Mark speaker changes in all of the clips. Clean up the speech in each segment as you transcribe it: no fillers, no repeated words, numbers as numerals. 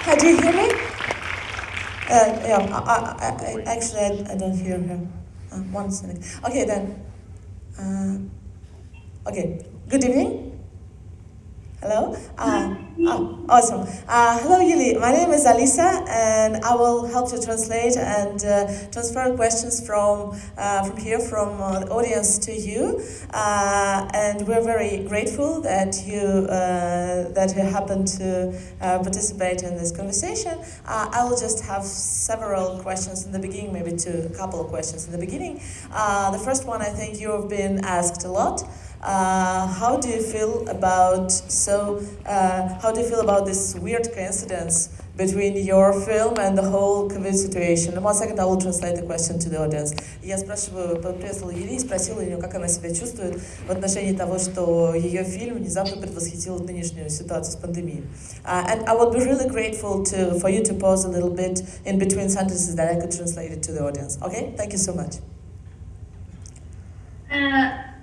Speaker 1: Hi, do you hear me? Yeah, actually, I don't hear him. One second. Okay, then. Okay, good evening. Hello. Awesome. Hello, Yuli. My name is Alisa, and I will help you translate and transfer questions from the audience to you. And we're very grateful that you happen to participate in this conversation. I will just have several questions in the beginning, maybe a couple of questions in the beginning. The first one, I think you have been asked a lot. How do you feel about this weird coincidence between your film and the whole COVID situation? In 1 second I will translate the question to the audience. Я приветствовала Юли и спросила ее, как она себя чувствует в отношении того, что ее фильм внезапно предвосхитил нынешнюю ситуацию с пандемией. And I would be really grateful for you to pause a little bit in between sentences that I could translate it to the audience. Okay? Thank you so much.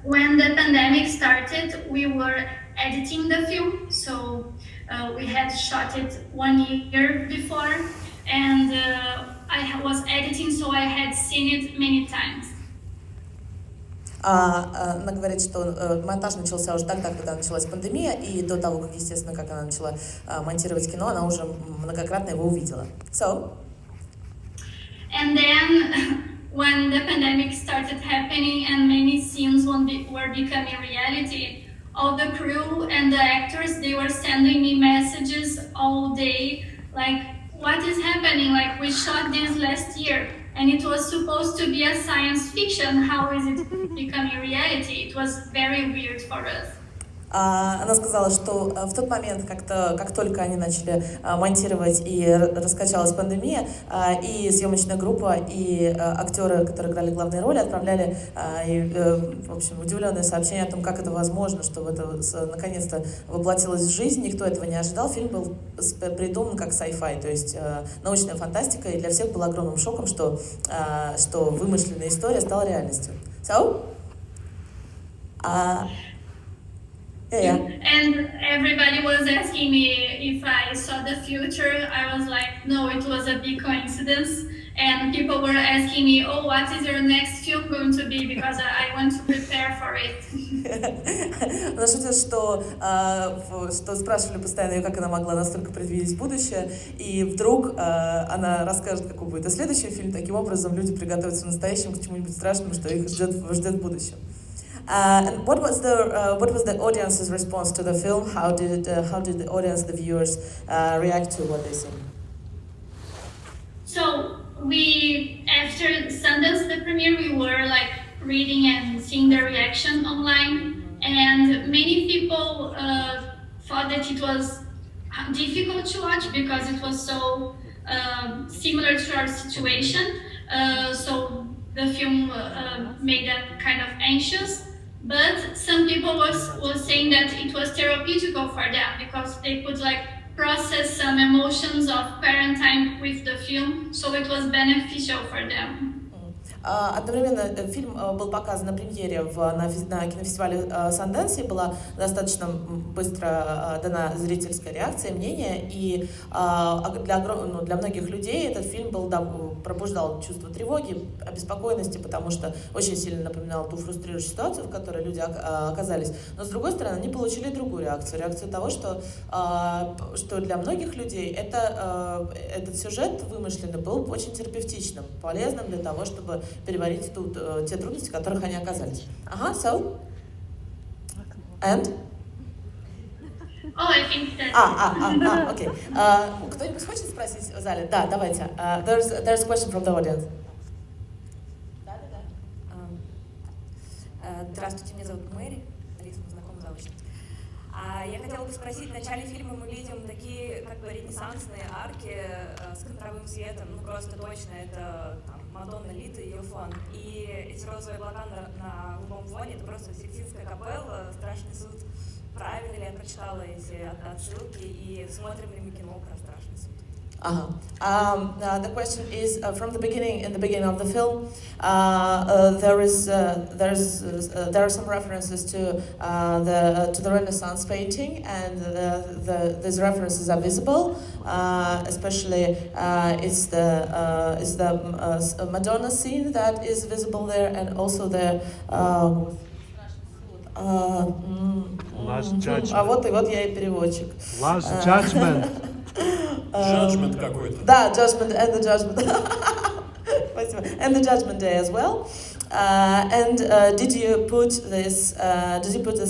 Speaker 2: When the pandemic started, we were editing the film, so we had shot it 1 year before, and I was editing, so I had seen it many times.
Speaker 1: Она говорит, что монтаж начался уже тогда, когда началась пандемия, и до того, как, естественно, как она начала монтировать кино, она уже многократно его увидела. So.
Speaker 2: And then, when the pandemic started happening and many scenes were becoming reality, all the crew and the actors, they were sending me messages all day, like, what is happening? Like, we shot this last year, and it was supposed to be a science fiction. How is it becoming reality? It was very weird for us.
Speaker 1: Она сказала, что в тот момент, как только они начали монтировать и раскачалась пандемия, и съемочная группа, и актеры, которые играли главные роли, отправляли, в общем, удивленные сообщения о том, как это возможно, что это наконец-то воплотилось в жизнь. Никто этого не ожидал. Фильм был придуман как sci-fi, то есть научная фантастика, и для всех был огромным шоком, что вымышленная история стала реальностью. So?
Speaker 2: Yeah. And everybody was asking me if I saw the future. I was like, no, it was a big coincidence. And people were asking me, oh, what is your next film going to be? Because I want to prepare for it.
Speaker 1: Она шутит, что спрашивали постоянно ее, как она могла настолько предвидеть будущее, и вдруг она расскажет, какой будет следующий фильм. Таким образом, люди приготовятся в настоящем к чему-нибудь страшному, что их ждет в будущем. And what was the audience's response to the film? How did the audience, the viewers, react to what they see?
Speaker 2: So after Sundance, the premiere, we were like reading and seeing the reaction online, and many people thought that it was difficult to watch because it was so similar to our situation. So the film made them kind of anxious. But some people was saying that it was therapeutical for them because they could like process some emotions of quarantine with the film, so it was beneficial for them.
Speaker 1: Одновременно фильм был показан на премьере на кинофестивале Санденсе, была достаточно быстро дана зрительская реакция, мнение, и для многих людей этот фильм пробуждал чувство тревоги, обеспокоенности, потому что очень сильно напоминал ту фрустрирующую ситуацию, в которой люди оказались. Но с другой стороны, они получили другую реакцию того, что для многих людей этот сюжет вымышленный был очень терапевтичным, полезным для того, чтобы переварить те трудности, в которых они оказались. So? And?
Speaker 2: Oh, I think that...
Speaker 1: Окей. Кто-нибудь хочет спросить в зале? Да, давайте. There's a question from the audience.
Speaker 3: Здравствуйте, меня зовут Мэри. Алиса, мы знакомы заочно. Я хотела бы спросить, в начале фильма мы видим такие как бы ренессансные арки с контровым светом, просто точно это Мадонна Лита и ее фон. И эти розовые облака на голубом фоне, это просто Сикстинская капелла, Страшный суд. Правильно ли я прочитала эти отсылки и смотрим ли мы кино про Страшный суд?
Speaker 1: The question is from the beginning. In the beginning of the film, there are some references to the Renaissance painting, and these references are visible. Especially, it's the Madonna scene that is visible there, and also the.
Speaker 4: Last Judgment.
Speaker 1: А вот я и переводчик.
Speaker 4: Last Judgment.
Speaker 5: Judgment какой-то.
Speaker 1: Да, Judgment and the Judgment. Спасибо. And the Judgment Day as well. Did you put these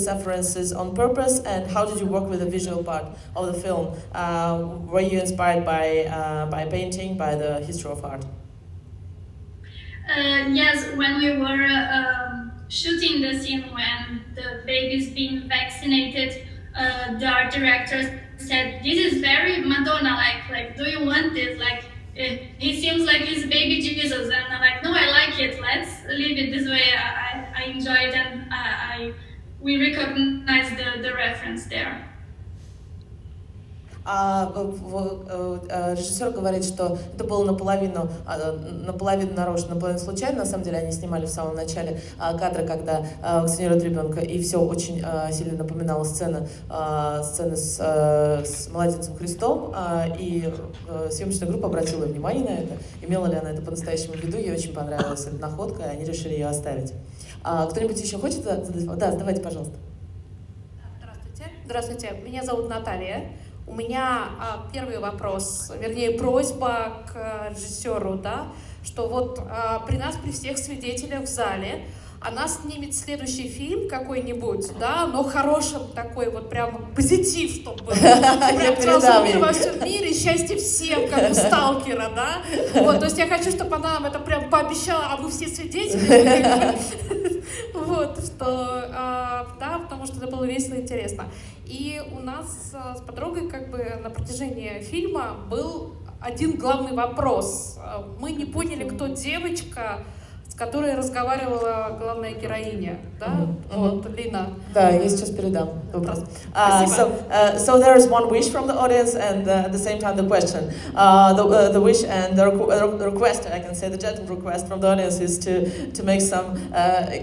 Speaker 1: references on purpose? And how did you work with the visual part of the film? Were you inspired by painting, by the history of art?
Speaker 2: Yes, when we were shooting the scene when the baby's being vaccinated, the art director said, "This is very Madonna-like. Like, do you want this? Like, he seems like he's baby Jesus." And I'm like, "No, I like it. Let's leave it this way." I enjoy it, and we recognize the reference there.
Speaker 1: Режиссер говорит, что это было наполовину нарочно, наполовину случайно. На самом деле они снимали в самом начале кадра, когда вакцинируют ребенка, и все очень сильно напоминало сцены с младенцем Христом, и съемочная группа обратила внимание на это, имела ли она это по-настоящему в виду, ей очень понравилась эта находка, и они решили ее оставить. Кто-нибудь еще хочет задать? Да, задавайте, пожалуйста.
Speaker 6: Здравствуйте, меня зовут Наталья. У меня первый вопрос, вернее просьба к режиссеру, да, что вот при нас, при всех свидетелях в зале, она снимет следующий фильм какой-нибудь, да, но хорошим такой вот прям позитив, чтобы прям сразу мир во всем мире, счастье всем, как у сталкера, да. Вот, то есть я хочу, чтобы она нам это прям пообещала, а мы все свидетели. Вот, что, да, потому что это было весело и интересно. И у нас с подругой как бы на протяжении фильма был один главный вопрос. Мы не поняли, кто девочка, с которой разговаривала главная героиня, да? Вот, Лина.
Speaker 1: Да, я сейчас передам вопрос. So there is one wish from the audience, and at the same time the question. The wish and the request, I can say the gentle request from the audience is to make some,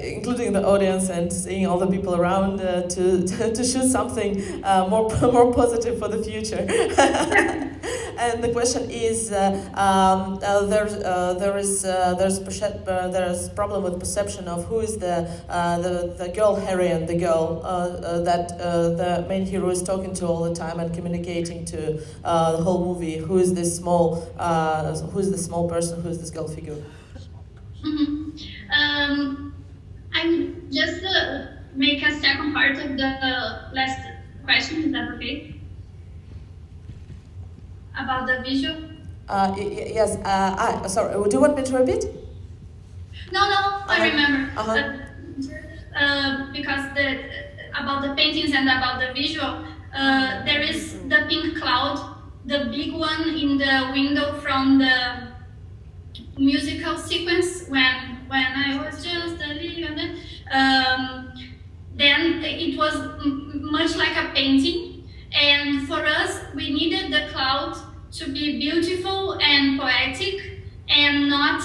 Speaker 1: including the audience and seeing all the people around, to shoot something more positive for the future. And the question is, there's problem with perception of who is the girl heroine, the girl that the main hero is talking to all the time and communicating to the whole movie. Who is this small person? Who is this girl figure?
Speaker 2: I'm just make a second part of the last question. Is that okay? About the visual?
Speaker 1: Yes. Sorry. Do you want me to repeat?
Speaker 2: No, I remember. Because about the paintings and about the visual, there is the pink cloud, the big one in the window from the musical sequence when I was just a little bit. Then it was much like a painting, and for us we needed the cloud to be beautiful and poetic and not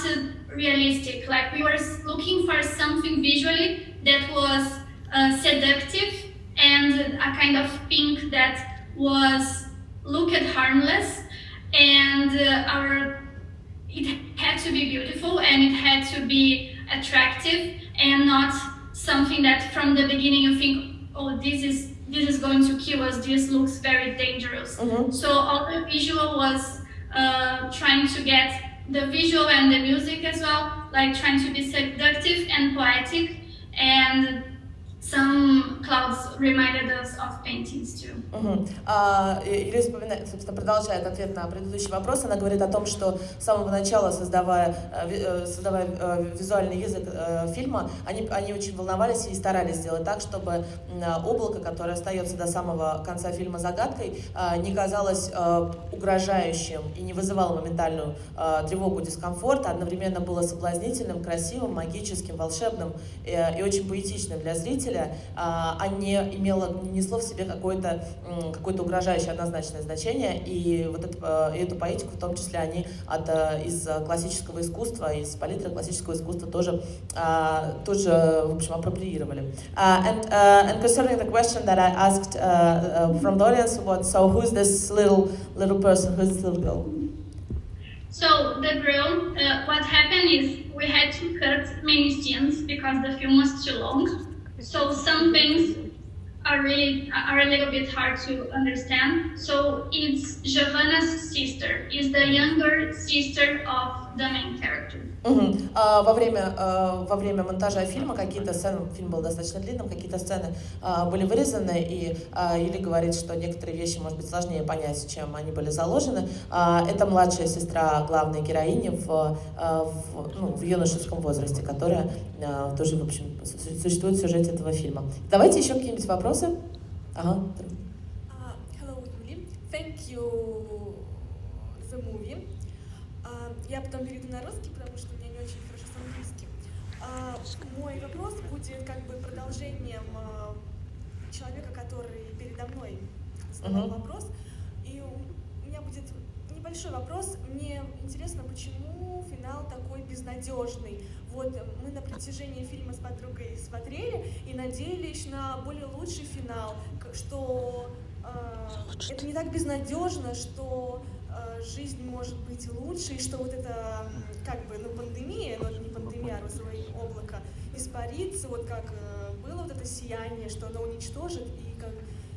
Speaker 2: realistic. Like we were looking for something visually that was seductive and a kind of pink that was looked harmless, and it had to be beautiful and it had to be attractive and not something that from the beginning you think, oh, this is going to kill us, this looks very dangerous. So all the visual was trying to get the visual and the music as well, like trying to be seductive and poetic, and some clouds reminded us of paintings too.
Speaker 1: Юлия вспоминает, собственно, продолжает ответ на предыдущий вопрос. Она говорит о том, что с самого начала, создавая визуальный язык фильма, они очень волновались и старались сделать так, чтобы облако, которое остается до самого конца фильма загадкой, не казалось угрожающим и не вызывало моментальную тревогу, дискомфорт, а одновременно было соблазнительным, красивым, магическим, волшебным и очень поэтичным для зрителя. зрителя, а не несло в себе какое-то угрожающее однозначное значение. И вот эту поэтику, в том числе, они из классического искусства, из палитры классического искусства тоже, в общем, апроприировали. And concerning the question that I asked from the audience, so who's this little person, who's this little girl?
Speaker 2: So the girl, what happened is we had to cut many scenes because the film was too long. So some things are a little bit hard to understand. So it's Giovanna's sister, is the younger sister of the main character.
Speaker 1: Во время монтажа фильма какие-то сцены, фильм был достаточно длинным, какие-то сцены были вырезаны, и Юли говорит, что некоторые вещи, может быть, сложнее понять, чем они были заложены. Это младшая сестра главной героини в юношеском возрасте, которая тоже, в общем, существует в сюжете этого фильма. Давайте еще какие-нибудь вопросы. Ага.
Speaker 7: Hello, Юли. Thank you the movie. Я потом перейду на русский, потому что у меня не очень хорошо с английским. Мой вопрос будет как бы продолжением человека, который передо мной задал вопрос. И у меня будет небольшой вопрос. Мне интересно, почему финал такой безнадежный. Вот мы на протяжении фильма с подругой смотрели и надеялись на более лучший финал, что это не так безнадежно, что жизнь может быть лучше, и что вот это как бы, пандемия, но не пандемия, а розовое облако, испарится, вот как было вот это сияние, что оно уничтожит, и как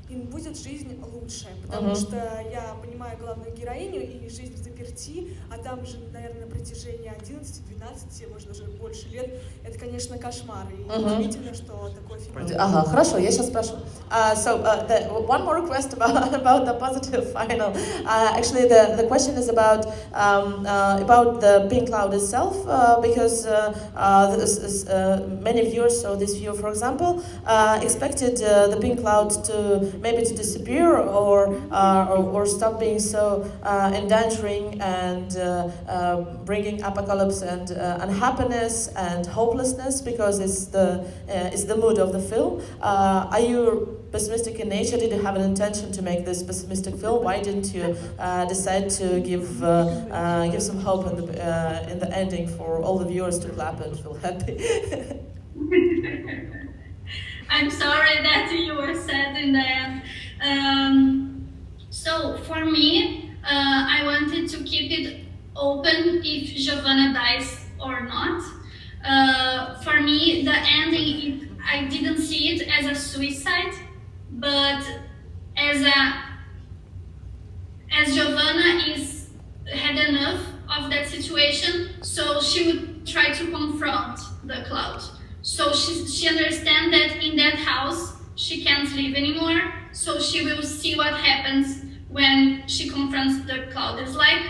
Speaker 7: и будет жизнь лучше, потому что я понимаю главную героиню и жизнь в заперти, а там же, наверное, на протяжении 11-12, может даже больше лет, это, конечно, кошмар, и удивительно, что такой фильм.
Speaker 1: Ага, хорошо, я сейчас спрошу. One more request about the positive final. Actually, the question is about the pink cloud itself, because many viewers, so this viewer, for example, expected the pink cloud to maybe to disappear or stop being so endangering and bringing apocalypse and unhappiness and hopelessness, because it's the mood of the film. Are you pessimistic in nature? Did you have an intention to make this pessimistic film? Why didn't you decide to give some hope in the ending for all the viewers to clap and feel happy?
Speaker 2: I'm sorry that you were sad in the end. So for me, I wanted to keep it open if Giovanna dies or not. For me, the ending, I didn't see it as a suicide, but as Giovanna had enough of that situation, so she would try to confront the cloud. So she understands that in that house she can't live anymore, so she will see what happens when she confronts the cloud. It's like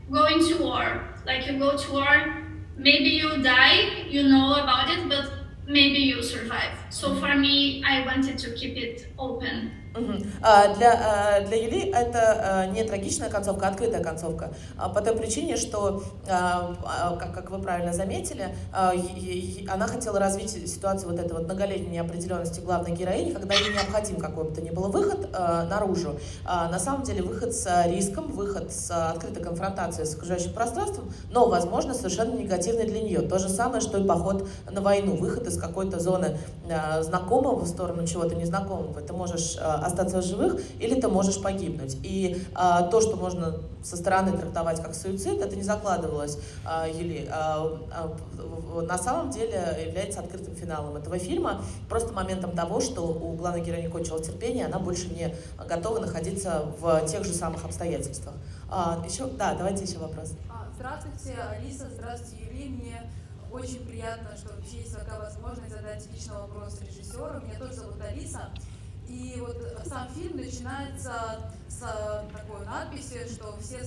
Speaker 2: going to war. Like you go to war, maybe you die, you know about it, but maybe you survive. So for me, I wanted to keep it open.
Speaker 1: Для Юли это не трагичная концовка, а открытая концовка. По той причине, что, как вы правильно заметили, она хотела развить ситуацию вот этой вот многолетней неопределенности главной героини, когда ей необходим какой бы то ни было выход наружу. На самом деле выход с риском, выход с открытой конфронтацией с окружающим пространством, но, возможно, совершенно негативный для нее. То же самое, что и поход на войну, выход из какой-то зоны знакомого в сторону чего-то незнакомого. Ты можешь остаться в живых, или ты можешь погибнуть. И то, что можно со стороны трактовать как суицид, это не закладывалось Юли. На самом деле является открытым финалом этого фильма, просто моментом того, что у главной героини кончилось терпение, она больше не готова находиться в тех же самых обстоятельствах. Давайте еще вопрос.
Speaker 8: Здравствуйте, Алиса, здравствуйте, Юли. Мне очень приятно, что вообще есть такая возможность задать личный вопрос режиссеру. Меня тоже зовут Алиса. И вот сам фильм начинается с такой надписи, что все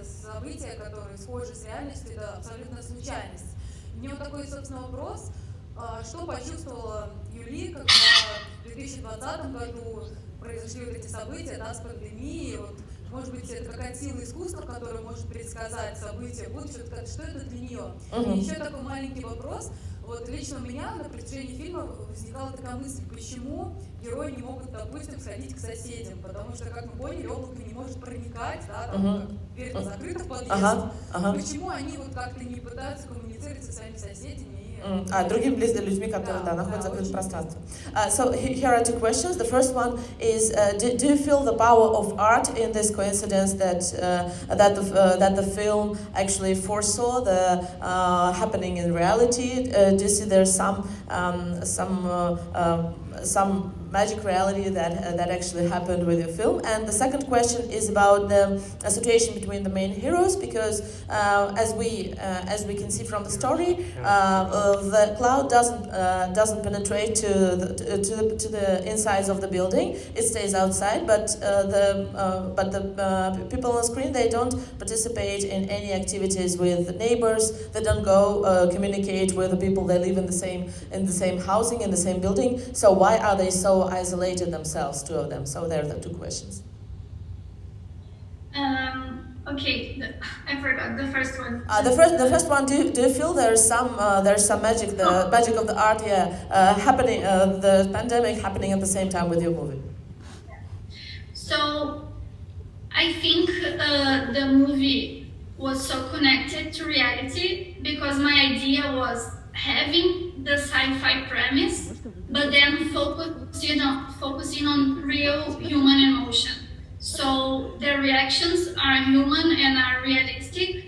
Speaker 8: события, которые схожи с реальностью, это абсолютно случайность. У меня вот такой, собственно, вопрос. Что почувствовала Юли, когда в 2020 году произошли вот эти события, с пандемией, вот, может быть, это как сила искусства, которая может предсказать события будущего, что это для нее. И еще такой маленький вопрос. Вот лично у меня на протяжении фильма возникала такая мысль, почему герои не могут, допустим, сходить к соседям, потому что, как мы поняли, облако не может проникать, да, там, как дверь закрыта в подъезд. Почему они вот как-то не пытаются коммуницировать со своими соседями?
Speaker 1: Другими близкими людьми, которые находятся в закрытом пространстве. So here are two questions. The first one is, do you feel the power of art in this coincidence that the film actually foresaw the happening in reality? Do you see there's some magic reality that actually happened with your film? And the second question is about the situation between the main heroes, because as we can see from the story, the cloud doesn't penetrate to the insides of the building. It stays outside, but the people on the screen, they don't participate in any activities with neighbors. They don't go communicate with the people they live in the same housing, in the same building. So why are they so isolated themselves, two of them? So there are the two questions.
Speaker 2: Okay, I forgot the first one.
Speaker 1: The first one. Do you feel there's some magic, the magic of the art, happening, the pandemic happening at the same time with your movie?
Speaker 2: So I think the movie was so connected to reality because my idea was having the sci-fi premise, but then focusing on real human emotion. So their reactions are human and are realistic,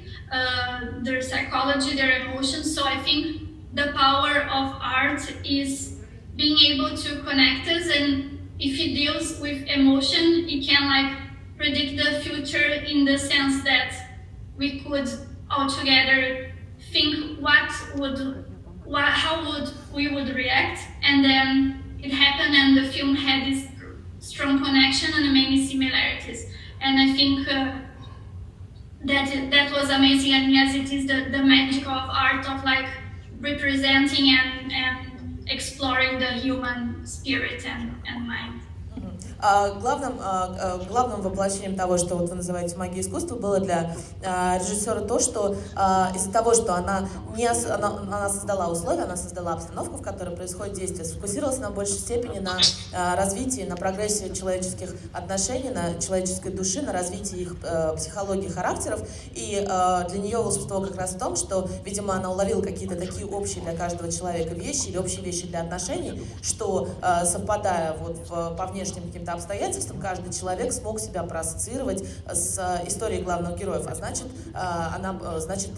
Speaker 2: their psychology, their emotions. So I think the power of art is being able to connect us, and if it deals with emotion, it can predict the future in the sense that we could all together think how we would react, and then it happened, and the film had this strong connection and many similarities. And I think that was amazing. And yes, it is the magic of art, of representing and exploring the human spirit and mind.
Speaker 1: Главным воплощением того, что вот вы называете магией искусства, было для режиссера то, что из-за того, что она создала условия, она создала обстановку, в которой происходит действие, сфокусировалась на большей степени на развитии, на прогрессе человеческих отношений, на человеческой души, на развитии их психологии, характеров. И для нее волшебство как раз в том, что, видимо, она уловила какие-то такие общие для каждого человека вещи или общие вещи для отношений, что, совпадая вот по внешним каким-то обстоятельствам, каждый человек смог себя проассоциировать с историей главных героев, а значит,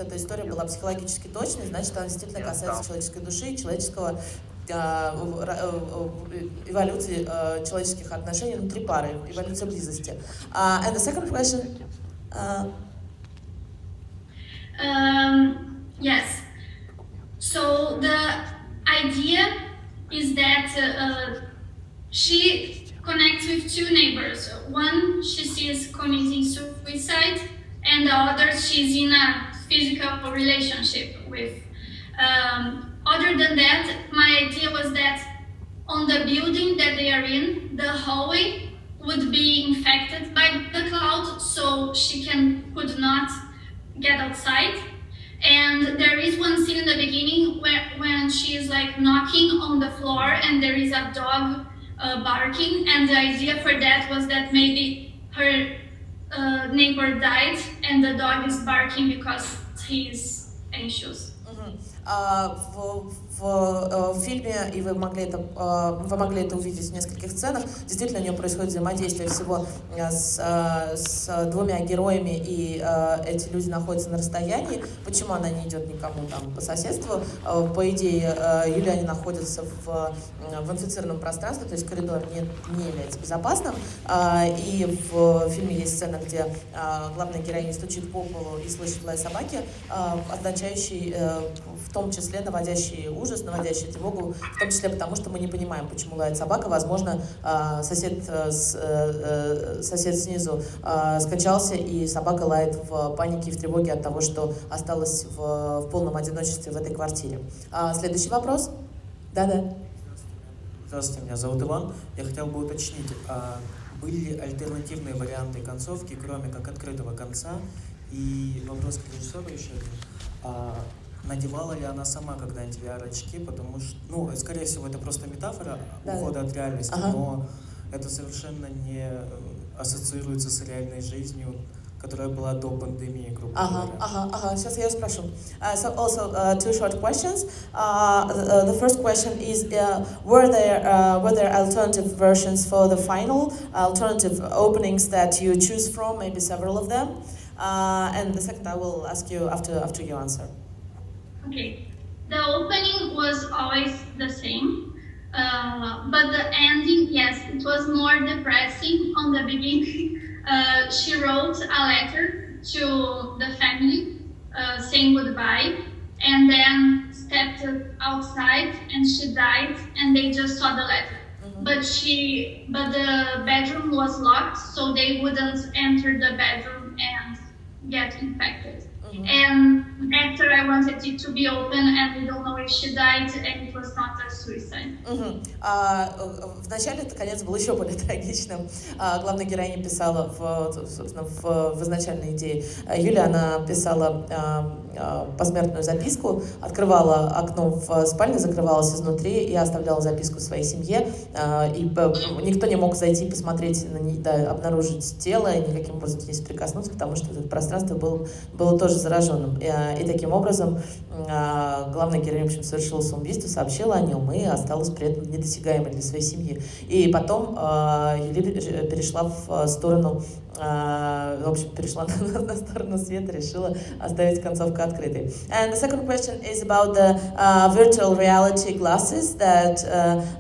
Speaker 1: эта история была психологически точной, значит, она действительно касается человеческой души, человеческого эволюции человеческих отношений внутри пары, эволюции близости. And the second question.
Speaker 2: Yes. So the idea is that she connects with two neighbors. One she sees committing suicide, and the other she's in a physical relationship with. Other than that, my idea was that on the building that they are in, the hallway would be infected by the cloud, so she could not get outside. And there is one scene in the beginning when she is knocking on the floor and there is a dog barking, and the idea for that was that maybe her neighbor died and the dog is barking because he is anxious.
Speaker 1: В фильме, и вы могли это увидеть в нескольких сценах, действительно у нее происходит взаимодействие всего с двумя героями, и эти люди находятся на расстоянии. Почему она не идет никому там по соседству? По идее, Юлиане находится в инфицированном пространстве, то есть коридор не является безопасным. И в фильме есть сцена, где главная героиня стучит по полу и слышит лай собаки, означающий в том числе наводящий ужас, наводящий тревогу, в том числе потому, что мы не понимаем, почему лает собака. Возможно, сосед снизу скончался, и собака лает в панике и в тревоге от того, что осталась в полном одиночестве в этой квартире. Следующий вопрос? Да.
Speaker 5: Здравствуйте, меня зовут Иван. Я хотел бы уточнить,
Speaker 9: были ли альтернативные варианты концовки, кроме как открытого конца? И вопрос к режиссеру еще один. Надевала ли она сама когда-нибудь VR-очки? Потому что, ну, скорее всего, это просто метафора ухода от реальности, но это совершенно не ассоциируется с реальной жизнью, которая была до пандемии, грубо говоря.
Speaker 1: Сейчас я спрошу. So also two short questions. The first question is, were there alternative versions for the final, alternative openings that you choose from, maybe several of them? And the second I will ask you after you answer.
Speaker 2: Okay. The opening was always the same, but the ending, yes, it was more depressing on the beginning. She wrote a letter to the family saying goodbye, and then stepped outside and she died, and they just saw the letter. But the bedroom was locked, so they wouldn't enter the bedroom and get infected. And after I wanted it to be open, and we don't know if she died, and it was not a suicide.
Speaker 1: Вначале конец был еще более трагичным. Главная героиня писала, собственно, в изначальной идее Юля, она писала посмертную записку, открывала окно в спальне, закрывалась изнутри и оставляла записку своей семье. И никто не мог зайти посмотреть, обнаружить тело и никаким образом с ней соприкоснуться, потому что это пространство было тоже зараженным. И таким образом главная героиня, в общем, совершила самоубийство, сообщила о нем и осталась при этом недосягаемой для своей семьи. И потом Юля перешла в сторону, в общем, перешла на сторону света, решила оставить концовку открытой. And the second question is about the virtual reality glasses that are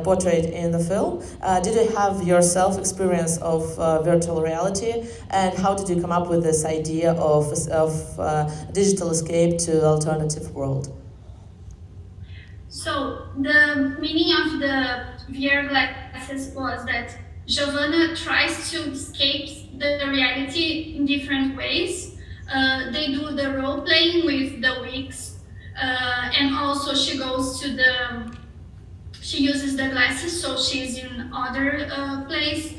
Speaker 1: portrayed in the film. Did you have yourself experience of virtual reality, and how did you come up with this idea of digital escape to alternative world?
Speaker 2: So the meaning of the VR glasses was that Giovanna tries to escape the reality in different ways. They do the role playing with the wigs, and also she uses the glasses, so she's in other place.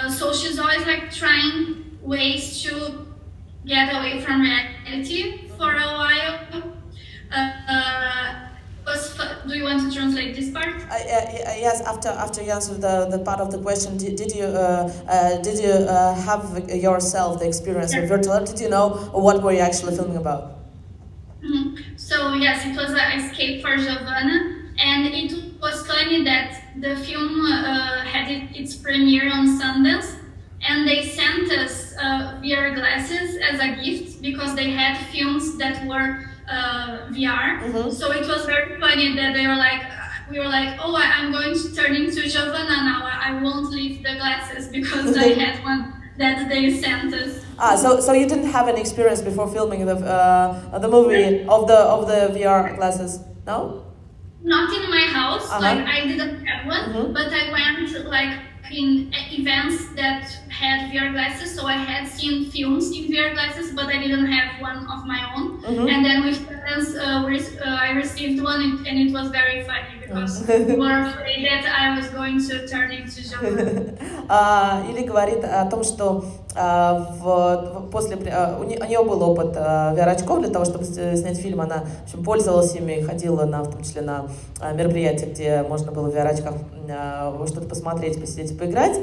Speaker 2: So she's always like trying ways to get away from reality for a while. Do you want to translate this part?
Speaker 1: Yes. After you answer the part of the question, did you have yourself the experience of virtual? Did you know what were you actually filming about?
Speaker 2: So yes, it was an escape for Giovanna, and it was funny that the film had its premiere on Sundance, and they sent us VR glasses as a gift because they had films that were VR. So it was very funny that we were like, oh, I'm going to turn into Giovanna now. I won't leave the glasses because I had one that they sent us.
Speaker 1: So you didn't have any experience before filming the movie of the VR glasses, no?
Speaker 2: Not in my house. Like I didn't have one, but I went like in events that had VR glasses, so I had seen films in VR glasses, but I didn't have one of my own. And then with friends, I received one, and it was very funny because we were afraid that I was going to turn into Giovanna.
Speaker 1: Или говорит о том, что у нее был опыт VR-очков для того, чтобы снять фильм. Она, в общем, пользовалась ими, ходила в том числе на мероприятия, где можно было в VR-очках что-то посмотреть, посидеть, поиграть.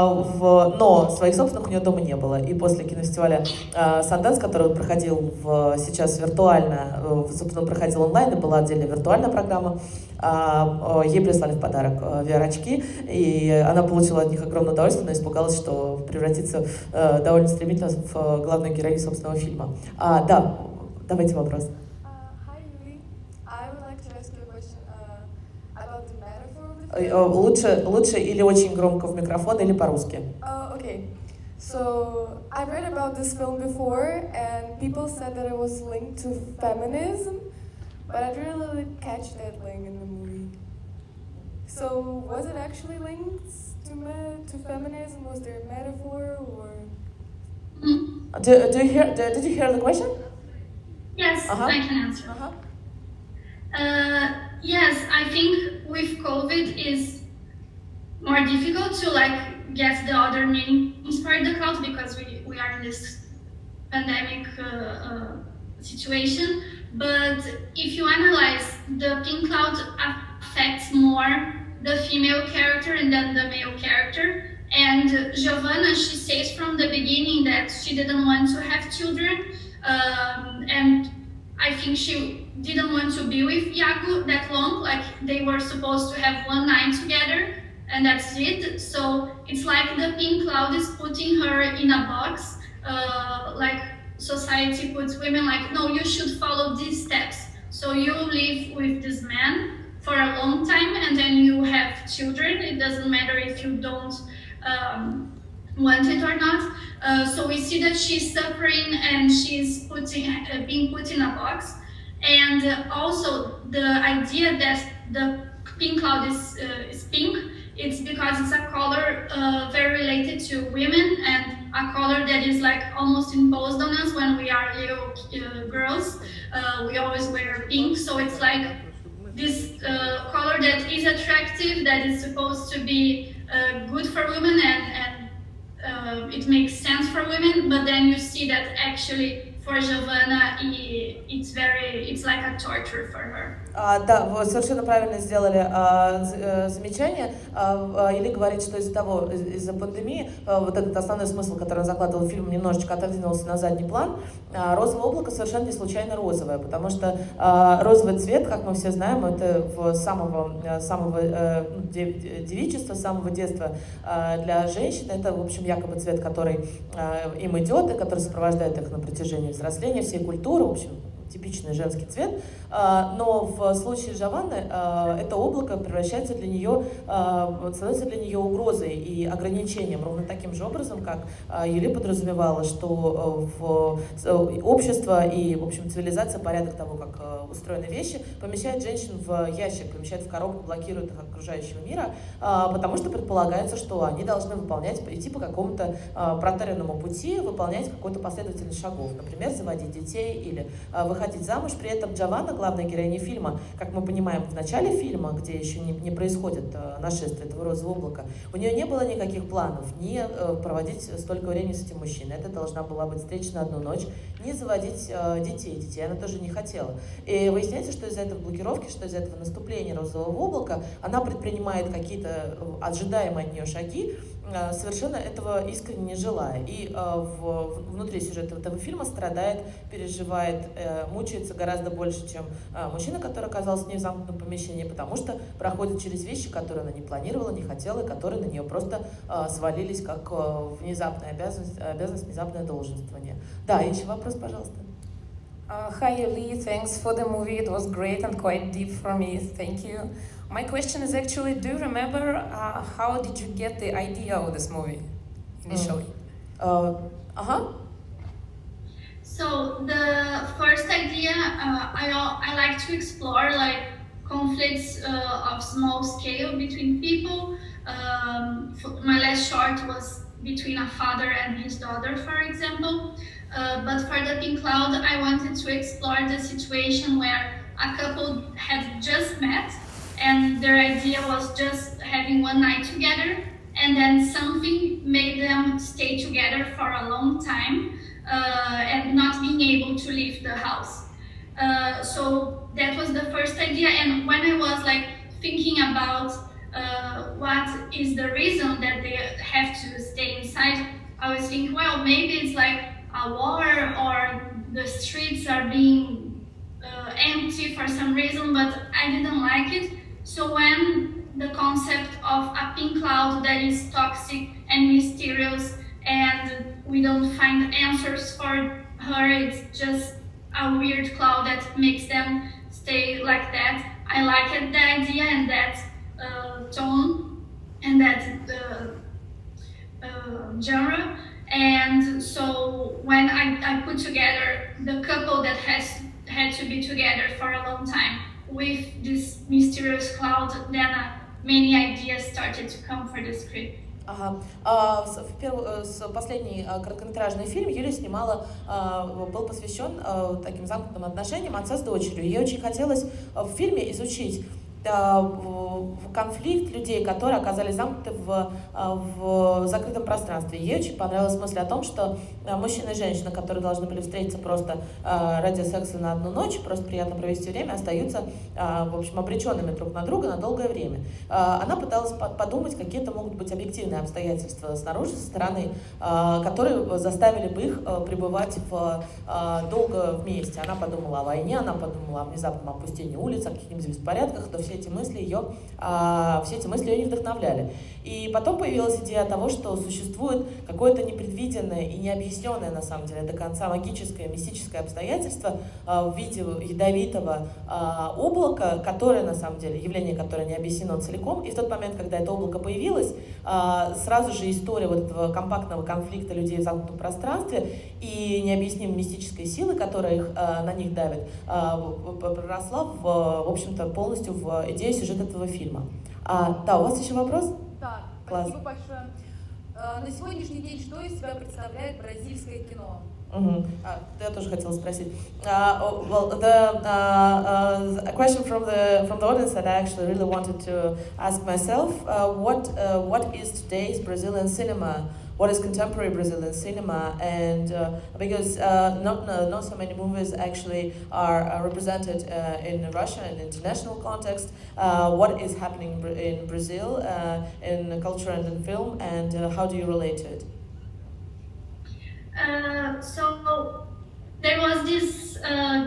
Speaker 1: Но своих собственных у нее дома не было. И после кинофестиваля Sundance, который проходил сейчас виртуально, собственно, проходил онлайн, и была отдельная виртуальная программа, ей прислали в подарок VR-очки, и она получила от них огромное удовольствие, но испугалась, что превратится довольно стремительно в главную героиню собственного фильма. Да, давайте вопрос.
Speaker 10: Hi, Yuri. I would like to ask you a question about the metaphor of the film.
Speaker 1: Лучше или очень громко в микрофон, или по-русски.
Speaker 10: Okay. So I read about this film before, and people said that it was linked to feminism, but I didn't really catch that link in the movie. So was it actually linked to feminism? Was there a metaphor, or?
Speaker 1: Did you hear the question?
Speaker 2: Yes, I can answer. Yes, I think with COVID is more difficult to like get the other meanings for the cloud because we are in this pandemic situation. But if you analyze, the pink cloud affects more the female character and then the male character. And Giovanna, she says from the beginning that she didn't want to have children, and I think she didn't want to be with Iago that long. Like they were supposed to have one night together, and that's it. So it's like the pink cloud is putting her in a box, like society puts women like, no, you should follow these steps. So you live with this man for a long time, and then you have children. It doesn't matter if you don't want it or not. So we see that she's suffering and she's being put in a box. And also the idea that the pink cloud is pink, it's because it's a color very related to women and a color that is like almost imposed on us when we are little girls. We always wear pink, so it's like this color that is attractive, that is supposed to be good for women and it makes sense for women, but then you see that actually for Giovanna it's like a torture for her.
Speaker 1: Да, вы совершенно правильно сделали замечание. Или говорит, что из-за пандемии вот этот основной смысл, который он закладывал в фильм, немножечко отодвинулся на задний план. Розовое облако совершенно не случайно розовое, потому что розовый цвет, как мы все знаем, это с самого девичества, с самого детства для женщин. Это, в общем, якобы цвет, который им идет и который сопровождает их на протяжении взросления, всей культуры, в общем, типичный женский цвет, но в случае Giovanны это облако превращается для нее, становится для нее угрозой и ограничением, ровно таким же образом, как Юли подразумевала, что в общество и, в общем, цивилизация, порядок того, как устроены вещи, помещает женщин в ящик, помещает в коробку, блокирует их от окружающего мира, потому что предполагается, что они должны идти по какому-то проторенному пути, выполнять какой-то последовательность шагов, например, заводить детей или выходить замуж. При этом Giovanna, главная героиня фильма, как мы понимаем, в начале фильма, где еще не происходит нашествие этого розового облака, у нее не было никаких планов не проводить столько времени с этим мужчиной. Это должна была быть встреча на одну ночь, не заводить детей. Детей она тоже не хотела. И выясняется, что из-за этой блокировки, что из-за этого наступления розового облака, она предпринимает какие-то ожидаемые от нее шаги, совершенно этого искренне не желая. И внутри сюжета этого фильма страдает, переживает, мучается гораздо больше, чем мужчина, который оказался в замкнутом помещении, потому что проходит через вещи, которые она не планировала, не хотела, и которые на нее просто свалились как внезапная обязанность, внезапное долженствование. Да, еще вопрос, пожалуйста.
Speaker 11: Hi, Юли, thanks for the movie. It was great and quite deep for me. Thank you. My question is actually, do you remember how did you get the idea of this movie initially?
Speaker 2: So the first idea, I like to explore like conflicts of small scale between people. My last short was between a father and his daughter, for example. But for the pink cloud, I wanted to explore the situation where a couple had just met and their idea was just having one night together, and then something made them stay together for a long time and not being able to leave the house. So that was the first idea, and when I was like thinking about what is the reason that they have to stay inside, I was thinking, well, maybe it's like a war or the streets are being empty for some reason, but I didn't like it. So when the concept of a pink cloud that is toxic and mysterious and we don't find answers for her, it's just a weird cloud that makes them stay like that. I liked the idea and that tone and that genre. And so when I put together the couple that had to be together for a long time with this mysterious cloud, then many ideas started to come for the script.
Speaker 1: Последний короткометражный фильм Юля снимала, был посвящен таким замкнутым отношениям отца с дочерью. Ей очень хотелось в фильме изучить конфликт людей, которые оказались замкнуты в закрытом пространстве. Ей очень понравилась мысль о том, что мужчина и женщина, которые должны были встретиться просто ради секса на одну ночь, просто приятно провести время, остаются, в общем, обреченными друг на друга на долгое время. Она пыталась подумать, какие это могут быть объективные обстоятельства снаружи, со стороны, которые заставили бы их пребывать долго вместе. Она подумала о войне, она подумала о внезапном опустении улиц, о каких-нибудь беспорядках, но все эти мысли ее не вдохновляли. И потом появилась идея того, что существует какое-то непредвиденное и необъясненное, на самом деле, до конца магическое, мистическое обстоятельство в виде ядовитого облака, которое, на самом деле, явление, которое не объяснено целиком. И в тот момент, когда это облако появилось, сразу же история вот этого компактного конфликта людей в замкнутом пространстве и необъяснимой мистической силы, которая их, на них давит, проросла, в общем-то, полностью в идею сюжета этого фильма. Да, у вас еще вопрос?
Speaker 8: Да,
Speaker 1: класс.
Speaker 8: Спасибо большое. На сегодняшний день что из себя представляет бразильское кино?
Speaker 1: Я тоже хотела спросить. Well, a question from the audience that I actually really wanted to ask myself. What is today's Brazilian cinema? What is contemporary Brazilian cinema? And because not so many movies actually are represented in Russia in international context, what is happening in Brazil in culture and in film, and how do you relate to it?
Speaker 2: So there was this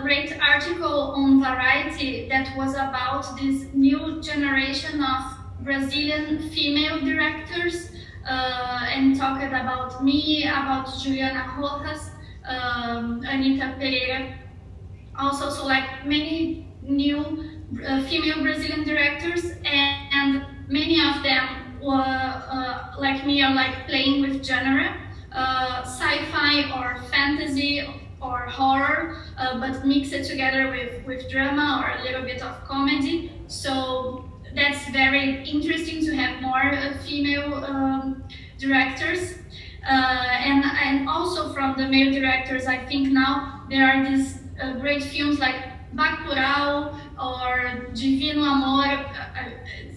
Speaker 2: great article on Variety that was about this new generation of Brazilian female directors, and talked about me, about Juliana Rojas, Anita Pereira, also so like many new female Brazilian directors, and many of them were like me are like playing with genre. Sci-fi or fantasy or horror, but mix it together with drama or a little bit of comedy. So that's very interesting to have more female directors. And also from the male directors, I think now there are these great films like Bacurau or Divino Amor.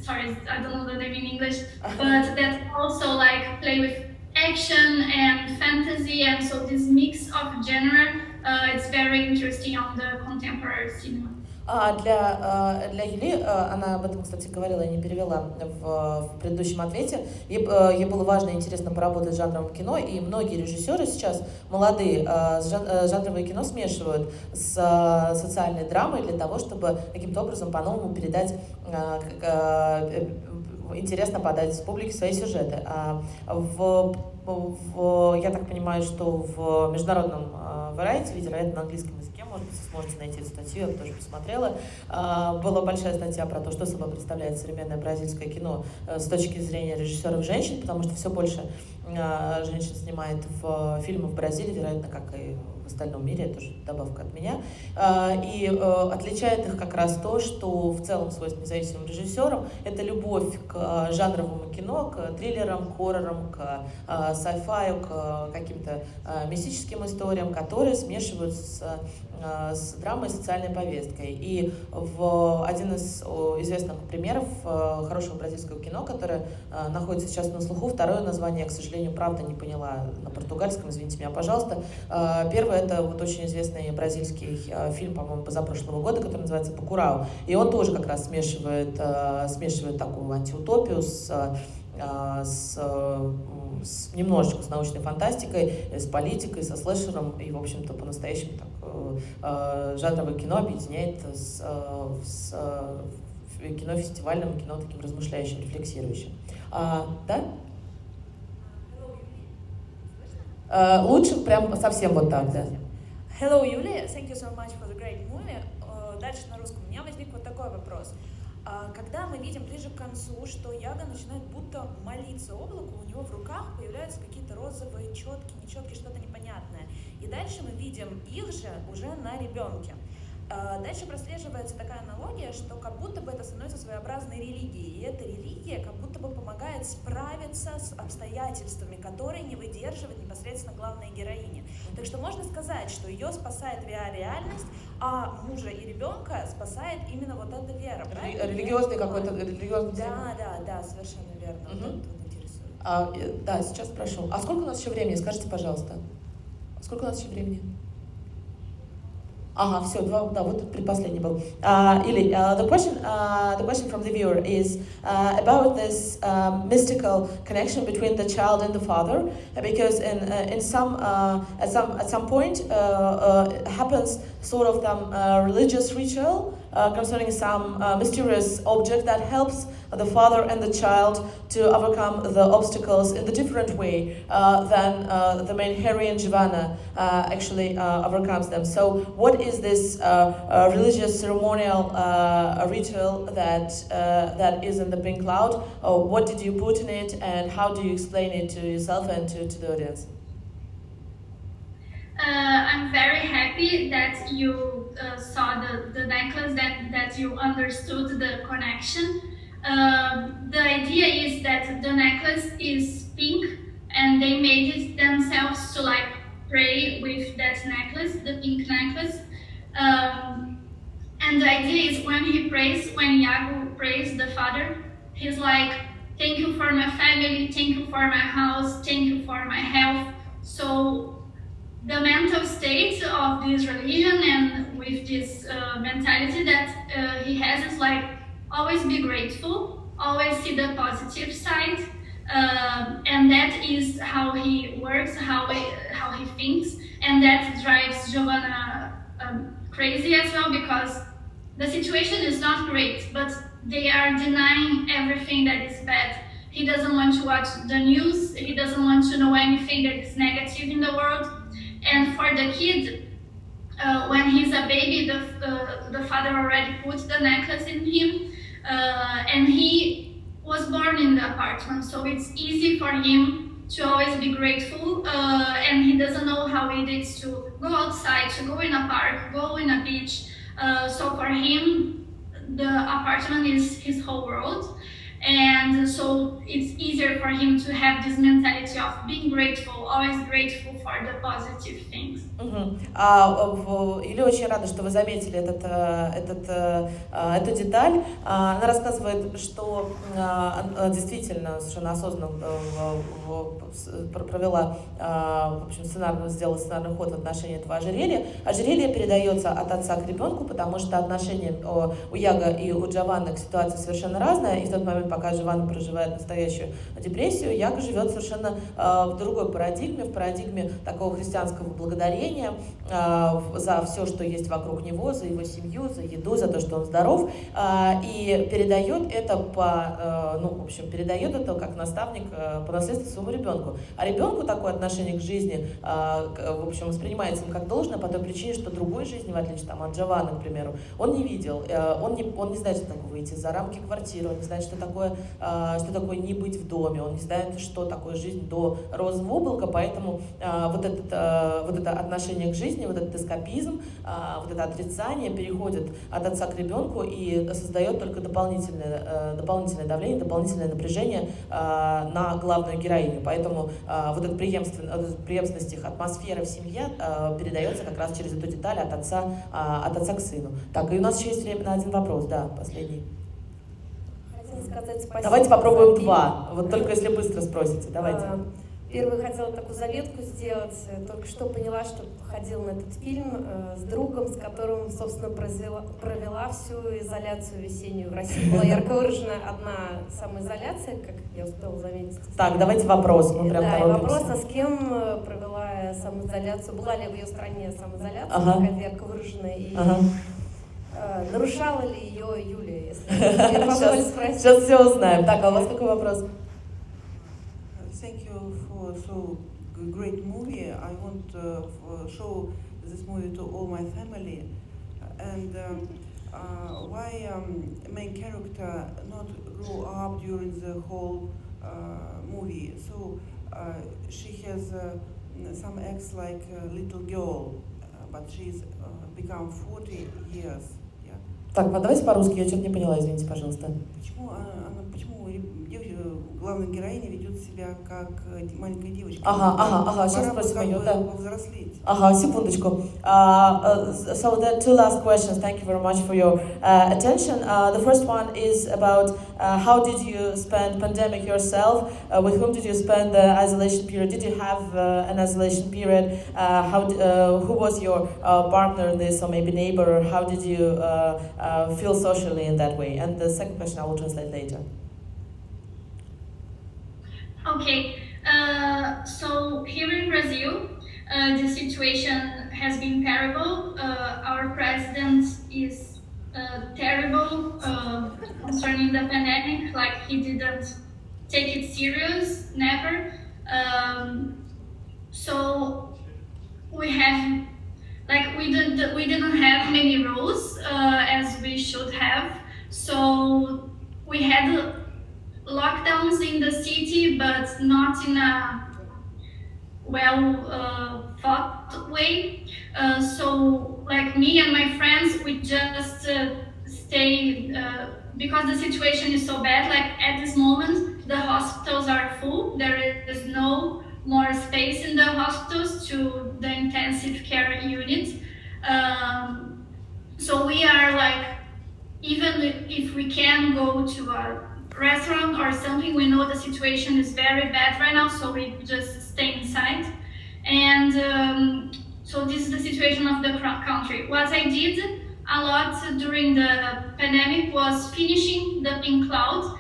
Speaker 2: Sorry, I don't know the name in English, but that also like play with action and fantasy, and so this mix of genre, it's very interesting on the contemporary cinema.
Speaker 1: Для Юли, она об этом, кстати, говорила, я не перевела в предыдущем ответе, ей было важно и интересно поработать с жанровым кино, и многие режиссеры сейчас, молодые, жанровое кино смешивают с социальной драмой для того, чтобы каким-то образом по-новому передать, интересно подать публике свои сюжеты. Я так понимаю, что в международном Variety, вероятно, на английском языке, может быть, сможете найти эту статью, я тоже посмотрела. Была большая статья про то, что собой представляет современное бразильское кино с точки зрения режиссеров женщин, потому что все больше женщин снимает фильмы в Бразилии, вероятно, как и в остальном мире, это тоже добавка от меня. И отличает их как раз то, что в целом свойственно независимым режиссерам, это любовь к жанровому кино, к триллерам, к хоррорам, к sci-fi, к каким-то мистическим историям, которые смешиваются с драмой и социальной повесткой. И один из известных примеров хорошего бразильского кино, которое находится сейчас на слуху, второе название, я, к сожалению, правда не поняла на португальском, извините меня, пожалуйста. Первое — это вот очень известный бразильский фильм, по-моему, позапрошлого года, который называется «Бакурау». И он тоже как раз смешивает такую антиутопию немножечко с научной фантастикой, с политикой, со слэшером, и, в общем-то, по-настоящему так, жанровое кино объединяет с кино фестивальным, кино таким размышляющим, рефлексирующим. Да? Лучше прям совсем вот так, да.
Speaker 3: Hello, Юлия. Thank you so much for the great movie. Дальше на русском. У меня возник вот такой вопрос. Когда мы видим ближе к концу, что Яга начинает будто молиться облаку, у него в руках появляются какие-то розовые четки, нечетки, что-то непонятное. И дальше мы видим их же уже на ребенке.
Speaker 12: Дальше прослеживается такая аналогия, что как будто бы это становится своеобразной религией, и эта религия как будто бы помогает справиться с обстоятельствами, которые не выдерживает непосредственно главная героиня. Так что можно сказать, что ее спасает реальность, а мужа и ребенка спасает именно вот эта вера.
Speaker 1: Религиозный какой-то, религиозный.
Speaker 12: Да, совершенно верно. Вот интересует.
Speaker 1: Да, сейчас спрошу. А сколько у нас еще времени? Скажите, пожалуйста. Сколько у нас еще времени? Ага, все, да, вот предпоследний был. The question from the viewer is about this mystical connection between the child and the father, because at some point happens sort of religious ritual concerning some mysterious object that helps the father and the child to overcome the obstacles in the different way than the main heroine Giovanna actually overcomes them. So what is this religious ceremonial ritual that is in the Pink Cloud? What did you put in it, and how do you explain it to yourself and to the audience?
Speaker 2: I'm very happy that you saw the necklace, that you understood the connection. The idea is that the necklace is pink, and they made it themselves to like pray with that necklace, the pink necklace. And the idea is when Iago prays the father, he's like, thank you for my family, thank you for my house, thank you for my health. So the mental state of this religion and with this mentality that he has is like, always be grateful, always see the positive side, and that is how he works, how he thinks, and that drives Giovanna crazy as well, because the situation is not great, but they are denying everything that is bad. He doesn't want to watch the news, he doesn't want to know anything that is negative in the world, and for the kid, when he's a baby, the father already put the necklace in him, and he was born in the apartment, so it's easy for him to always be grateful, and he doesn't know how it is to go outside, to go in a park, go in a beach. So for him, the apartment is his whole world, and so it's easier for him to have this mentality of being grateful, always grateful for the positive things.
Speaker 1: Или очень рада, что вы заметили эту деталь. Она рассказывает, что действительно совершенно осознанно провела, в общем, сделала сценарный ход в отношении этого ожерелья. Ожерелье передается от отца к ребенку, потому что отношения у Яга и у Джованны к ситуации совершенно разные, и в тот момент, пока Джованна проживает настоящую депрессию, Яга живет совершенно в другой парадигме, в парадигме такого христианского благодарения за все, что есть вокруг него, за его семью, за еду, за то, что он здоров, и передает это передает это как наставник по наследству своему ребенку. А ребенку такое отношение к жизни, в общем, воспринимается им как должное по той причине, что другой жизни, в отличие от Джованны, к примеру, он не видел, он не знает, что такое выйти за рамки квартиры, он не знает, что такое не быть в доме, он не знает, что такое жизнь до розового облака, поэтому вот это отношение к жизни, вот этот эскапизм, вот это отрицание переходит от отца к ребенку и создает только дополнительное давление, дополнительное напряжение на главную героиню. Поэтому вот эта преемственность их атмосферы в семье передается как раз через эту деталь от отца к сыну. Так, и у нас еще есть время на один вопрос, да, последний.
Speaker 13: Сказать спасибо.
Speaker 1: Давайте попробуем два, вот только если быстро спросите, давайте.
Speaker 13: Первый хотела такую заметку сделать. Только что поняла, что ходила на этот фильм с другом, с которым, собственно, провела всю изоляцию весеннюю в России. Была ярко выражена одна самоизоляция, как я успела заметить.
Speaker 1: Так, давайте вопрос, мы прям торопимся.
Speaker 13: Вопрос, а с кем провела самоизоляцию? Была ли в ее стране самоизоляция, такая ярко выраженная? И нарушала ли ее Юлия, если я могу спросить?
Speaker 1: Сейчас все узнаем. Так, а у вас какой вопрос?
Speaker 14: Thank you for so great movie. I want to show this movie to all my family. And why main character not grow up during the whole movie? So she has some acts like a little girl, but she's become 40 years. Yeah.
Speaker 1: Так, давайте по-русски, я что-то не поняла, извините, пожалуйста.
Speaker 14: Почему главная героиня ведет себя как маленькая девочка?
Speaker 1: Ага, сейчас спросим ее, да.
Speaker 14: Повзрослеть.
Speaker 1: Ага, секундочку. So there are two last questions. Thank you very much for your attention. The first one is about how did you spend pandemic yourself? With whom did you spend the isolation period? Did you have an isolation period? Who was your partner in this, or maybe neighbor? How did you feel socially in that way? And the second question I will translate later.
Speaker 2: Okay, so here in Brazil, the situation has been terrible. Our president is terrible concerning the pandemic. Like, he didn't take it serious, never. So we have, like, we didn't have many rules as we should have. So we had lockdowns in the city, but not in a well thought way. So, like, me and my friends, we just stay because the situation is so bad. Like, at this moment, the hospitals are full. There is no more space in the hospitals to the intensive care unit. So we are, like, even if we can go to a restaurant or something, we know the situation is very bad right now, so we just stay inside. And so this is the situation of the country. What I did a lot during the pandemic was finishing the Pink Cloud.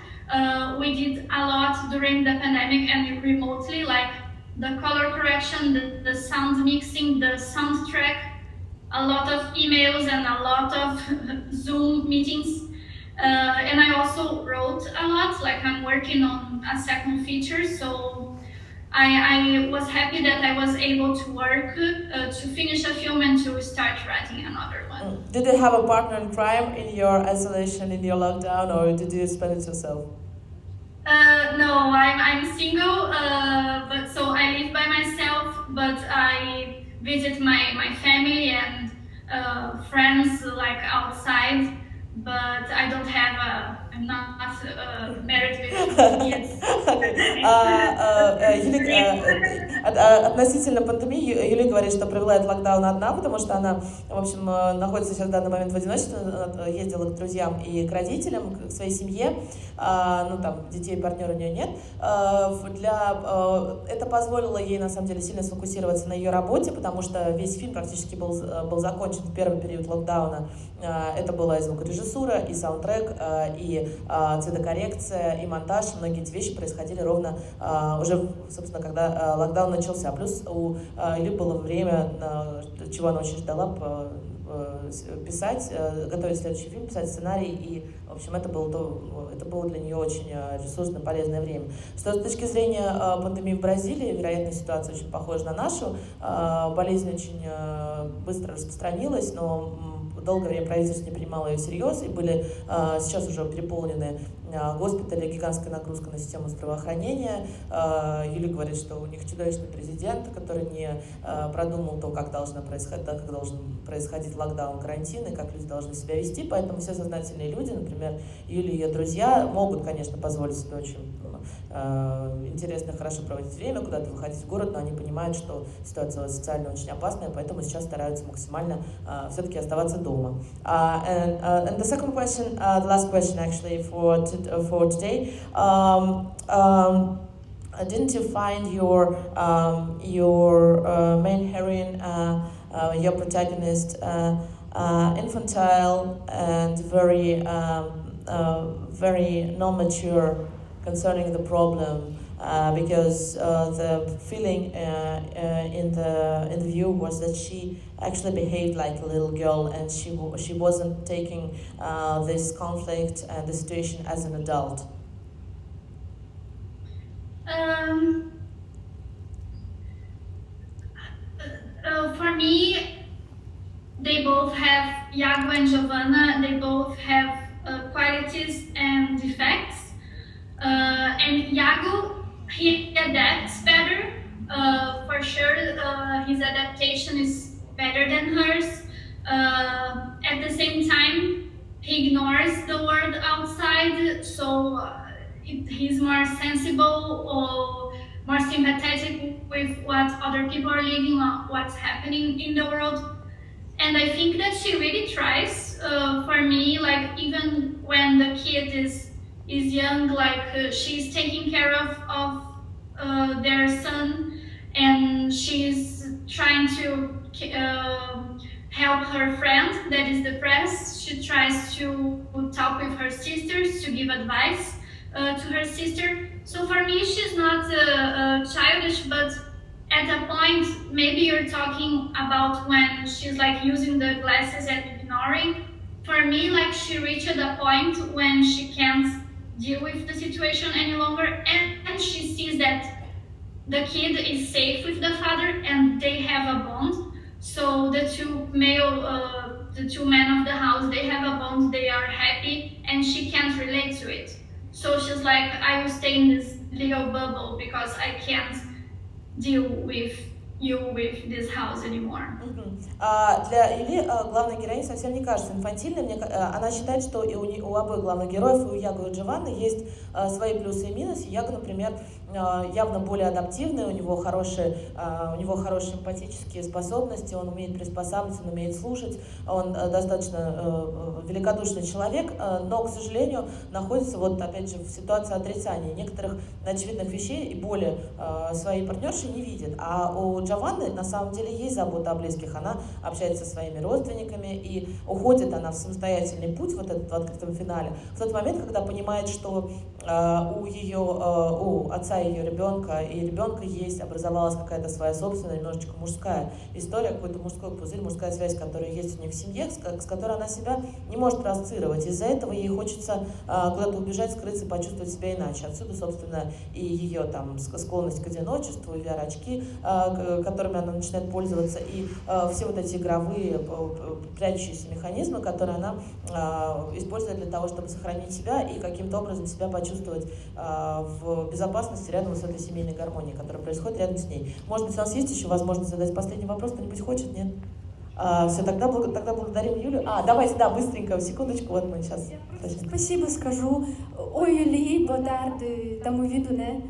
Speaker 2: We did a lot during the pandemic and remotely, like the color correction, the sound mixing, the soundtrack, a lot of emails and a lot of Zoom meetings. And I also wrote a lot, like I'm working on a second feature, so I was happy that I was able to work to finish a film and to start writing another one.
Speaker 1: Did you have a partner in crime in your isolation, in your lockdown, or did you spend it yourself?
Speaker 2: No, I'm single, but so I live by myself, but I visit my family and friends, like, outside. But I don't have I'm not married with kids.
Speaker 1: Относительно пандемии, Юлия говорит, что провела этот локдаун одна, потому что она, в общем, находится сейчас в данный момент в одиночестве, ездила к друзьям и к родителям, к своей семье, ну, там, детей, партнера у нее нет. Это позволило ей, на самом деле, сильно сфокусироваться на ее работе, потому что весь фильм практически был закончен в первый период локдауна. Это была и звукорежиссура, и саундтрек, и цветокоррекция, и монтаж. Многие эти вещи происходили ровно уже, собственно, когда локдаун начался. Плюс у Юли было время, чего она очень ждала, писать, готовить следующий фильм, писать сценарий, и, в общем, это было для нее очень ресурсно полезное время. С точки зрения пандемии в Бразилии, вероятно, ситуация очень похожа на нашу. Болезнь очень быстро распространилась, но долгое время правительство не принимало ее всерьез, и были сейчас уже переполнены госпитали, гигантская нагрузка на систему здравоохранения. Юля говорит, что у них чудовищный президент, который не продумал то, как должен происходить локдаун, карантин, и как люди должны себя вести, поэтому все сознательные люди, например, Юля и ее друзья, могут, конечно, позволить себе очень интересно, хорошо проводить время, куда-то выходить в город, но они понимают, что ситуация социально очень опасная, поэтому сейчас стараются максимально все-таки оставаться дома. And the second question, the last question actually for today, didn't you find your main heroine, your protagonist, infantile and very non-mature concerning the problem, because the feeling in the view was that she actually behaved like a little girl, and she wasn't taking this conflict and the situation as an adult.
Speaker 2: For me, they both have, Iago and Giovanna, they both have qualities and defects. And Iago, he adapts better. For sure, his adaptation is better than hers. At the same time, he ignores the world outside, so he's more sensible or more sympathetic with what other people are living, what's happening in the world. And I think that she really tries. For me, like even when the kid is young, like she's taking care of their son, and she's trying to help her friend that is depressed. She tries to talk with her sisters, to give advice to her sister. So for me, she's not childish, but at a point, maybe you're talking about when she's like using the glasses and ignoring. For me, like she reached a point when she can't deal with the situation any longer, and she sees that the kid is safe with the father and they have a bond. So the two men of the house, they have a bond, they are happy, and she can't relate to it. So she's like, I will stay in this little bubble because I can't deal with you with this house anymore.
Speaker 1: Для Ильи главная героиня совсем не кажется инфантильной. Она считает, что и у обоих главных героев, и у Яго, и у Джованны, есть свои плюсы и минусы. Яго, например, явно более адаптивный, у него хорошие эмпатические способности, он умеет приспосабливаться, он умеет слушать, он достаточно великодушный человек, но, к сожалению, находится вот опять же в ситуации отрицания. Некоторых очевидных вещей и боли своей партнерши не видит. А у Джованны на самом деле есть забота о близких, она общается со своими родственниками, и уходит она в самостоятельный путь, вот этот в открытом финале, в тот момент, когда понимает, что у отца ее ребенка и ребенка есть, образовалась какая-то своя собственная, немножечко мужская история, какой-то мужской пузырь, мужская связь, которая есть у них в семье, с которой она себя не может проассоциировать. Из-за этого ей хочется куда-то убежать, скрыться, почувствовать себя иначе. Отсюда, собственно, и ее там склонность к одиночеству, и VR-очки, которыми она начинает пользоваться, и все вот эти игровые прячущиеся механизмы, которые она использует для того, чтобы сохранить себя и каким-то образом себя почувствовать в безопасности рядом с этой семейной гармонией, которая происходит рядом с ней. Может быть, у нас есть еще возможность задать последний вопрос? Кто-нибудь хочет? Нет? Все, тогда благодарим Юлю. Давайте, да, быстренько, секундочку, вот мы сейчас.
Speaker 15: Спасибо скажу. Oi, Yuli, boa tarde, tamo vindo, né?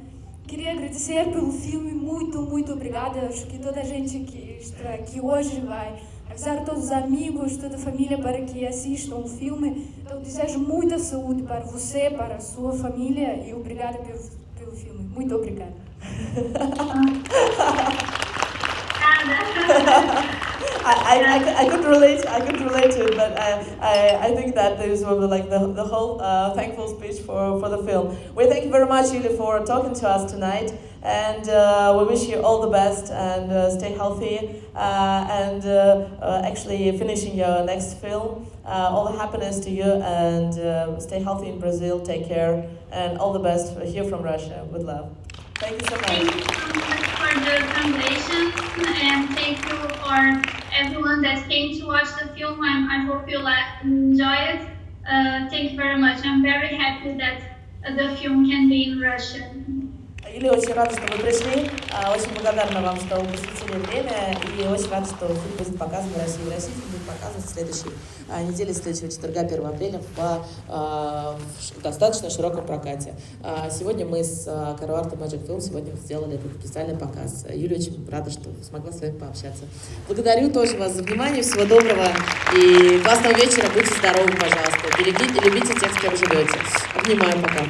Speaker 15: Queria agradecer pelo filme, muito obrigada. Acho que toda a gente que está aqui hoje vai avisar todos os amigos, toda a família para que assistam o filme. Então, desejo muita saúde para você, para a sua família e obrigada pelo filme. Muito obrigada.
Speaker 1: I could relate to it, but I think that this will be like the whole thankful speech for the film. We thank you very much, Julie, for talking to us tonight, and we wish you all the best and stay healthy and actually finishing your next film. All the happiness to you, and stay healthy in Brazil. Take care, and all the best here from Russia. With love. Thank you so much.
Speaker 2: Thank you so much for the translation, and thank you for everyone that came to watch the film. I hope you enjoy it. Thank you very much. I'm very happy that the film can be in Russian.
Speaker 1: Юлия, очень рада, что вы пришли. Очень благодарна вам, что вы посвятили время. И очень рада, что фильм будет показан в России. В России фильм будет показан в следующей неделе, следующего четверга, 1 апреля, в достаточно широком прокате. Сегодня мы с Каруарта Magic Film сделали этот специальный показ. Юлия, очень рада, что смогла с вами пообщаться. Благодарю тоже вас за внимание. Всего доброго и классного вечера. Будьте здоровы, пожалуйста. Любите тех, с кем живете. Обнимаю, пока.